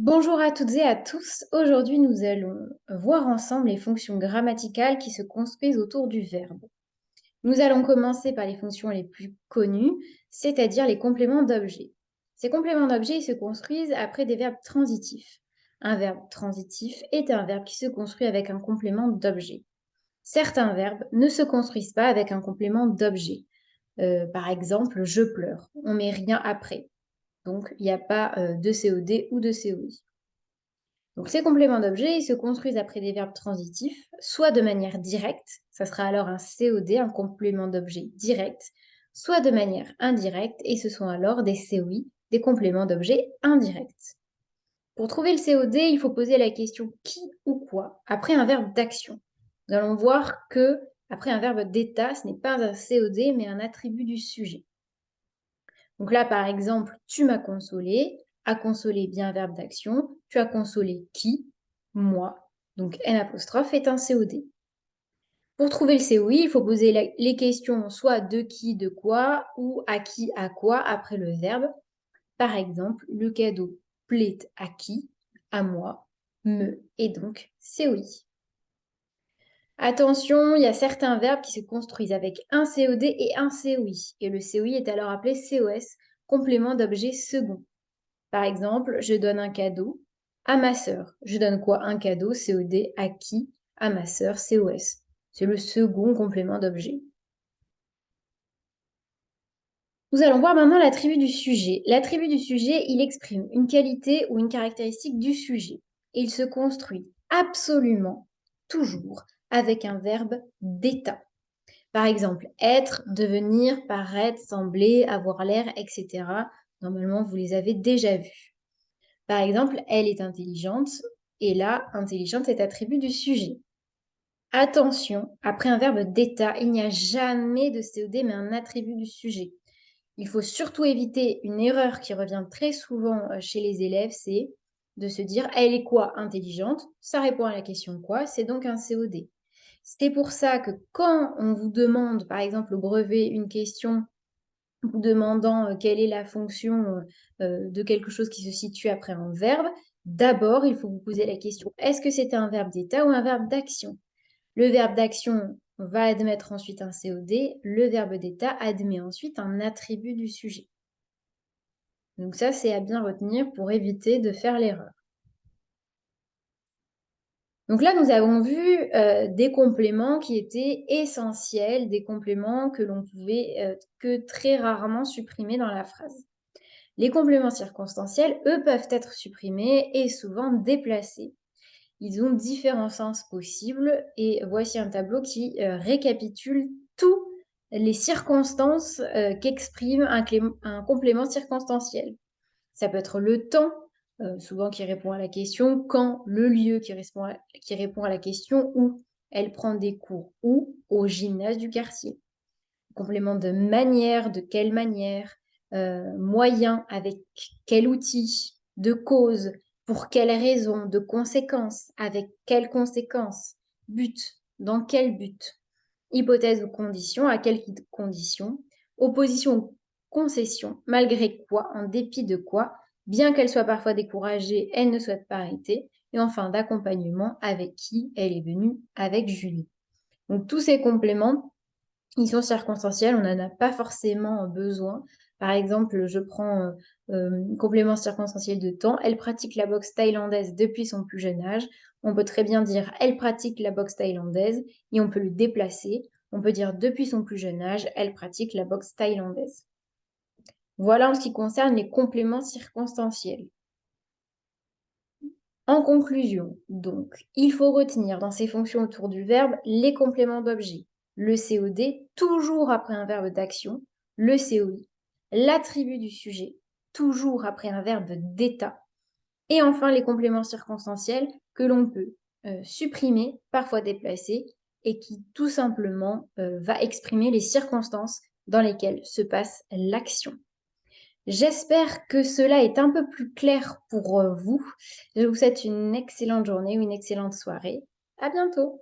Bonjour à toutes et à tous. Aujourd'hui, nous allons voir ensemble les fonctions grammaticales qui se construisent autour du verbe. Nous allons commencer par les fonctions les plus connues, c'est-à-dire les compléments d'objet. Ces compléments d'objet ils se construisent après des verbes transitifs. Un verbe transitif est un verbe qui se construit avec un complément d'objet. Certains verbes ne se construisent pas avec un complément d'objet. Par exemple, je pleure. On met rien après. Donc, il n'y a pas de COD ou de COI. Donc, ces compléments d'objet, ils se construisent après des verbes transitifs, soit de manière directe, ça sera alors un COD, un complément d'objet direct, soit de manière indirecte, et ce sont alors des COI, des compléments d'objet indirects. Pour trouver le COD, il faut poser la question qui ou quoi après un verbe d'action. Nous allons voir que après un verbe d'état, ce n'est pas un COD, mais un attribut du sujet. Donc là, par exemple, tu m'as consolé. A consoler, bien un verbe d'action. Tu as consolé qui? Moi. Donc N apostrophe est un COD. Pour trouver le COI, il faut poser les questions soit de qui, de quoi, ou à qui, à quoi après le verbe. Par exemple, le cadeau plaît à qui? À moi. Me et donc COI. Attention, il y a certains verbes qui se construisent avec un COD et un COI. Et le COI est alors appelé COS, complément d'objet second. Par exemple, je donne un cadeau à ma sœur. Je donne quoi? Un cadeau, COD, à qui? À ma sœur, COS. C'est le second complément d'objet. Nous allons voir maintenant l'attribut du sujet. L'attribut du sujet, il exprime une qualité ou une caractéristique du sujet. Il se construit absolument toujours avec un verbe d'état. Par exemple, être, devenir, paraître, sembler, avoir l'air, etc. Normalement, vous les avez déjà vus. Par exemple, elle est intelligente, et là, intelligente est attribut du sujet. Attention, après un verbe d'état, il n'y a jamais de COD, mais un attribut du sujet. Il faut surtout éviter une erreur qui revient très souvent chez les élèves, c'est de se dire, elle est quoi? Intelligente. Ça répond à la question quoi, c'est donc un COD. C'est pour ça que quand on vous demande, par exemple au brevet, une question vous demandant quelle est la fonction de quelque chose qui se situe après un verbe, d'abord, il faut vous poser la question, est-ce que c'est un verbe d'état ou un verbe d'action? Le verbe d'action va admettre ensuite un COD, le verbe d'état admet ensuite un attribut du sujet. Donc ça, c'est à bien retenir pour éviter de faire l'erreur. Donc là, nous avons vu des compléments qui étaient essentiels, des compléments que l'on pouvait que très rarement supprimer dans la phrase. Les compléments circonstanciels, eux, peuvent être supprimés et souvent déplacés. Ils ont différents sens possibles et voici un tableau qui récapitule toutes les circonstances qu'exprime un complément circonstanciel. Ça peut être le temps, souvent qui répond à la question quand, le lieu qui répond à la question où, elle prend des cours où, au gymnase du quartier. Complément de manière, de quelle manière, moyen, avec quel outil, de cause, pour quelle raison, de conséquence, avec quelles conséquences, but, dans quel but, hypothèse ou condition, à quelles conditions, opposition ou concession, malgré quoi, en dépit de quoi, bien qu'elle soit parfois découragée, elle ne souhaite pas arrêter, et enfin d'accompagnement, avec qui elle est venue, avec Julie. Donc tous ces compléments, ils sont circonstanciels, on n'en a pas forcément besoin. Par exemple, je prends complément circonstanciel de temps. Elle pratique la boxe thaïlandaise depuis son plus jeune âge. On peut très bien dire elle pratique la boxe thaïlandaise et on peut le déplacer. On peut dire depuis son plus jeune âge, elle pratique la boxe thaïlandaise. Voilà en ce qui concerne les compléments circonstanciels. En conclusion, donc, il faut retenir dans ces fonctions autour du verbe les compléments d'objet. Le COD, toujours après un verbe d'action, le COI, l'attribut du sujet, toujours après un verbe d'état, et enfin les compléments circonstanciels que l'on peut supprimer, parfois déplacer, et qui tout simplement va exprimer les circonstances dans lesquelles se passe l'action. J'espère que cela est un peu plus clair pour vous. Je vous souhaite une excellente journée ou une excellente soirée. À bientôt!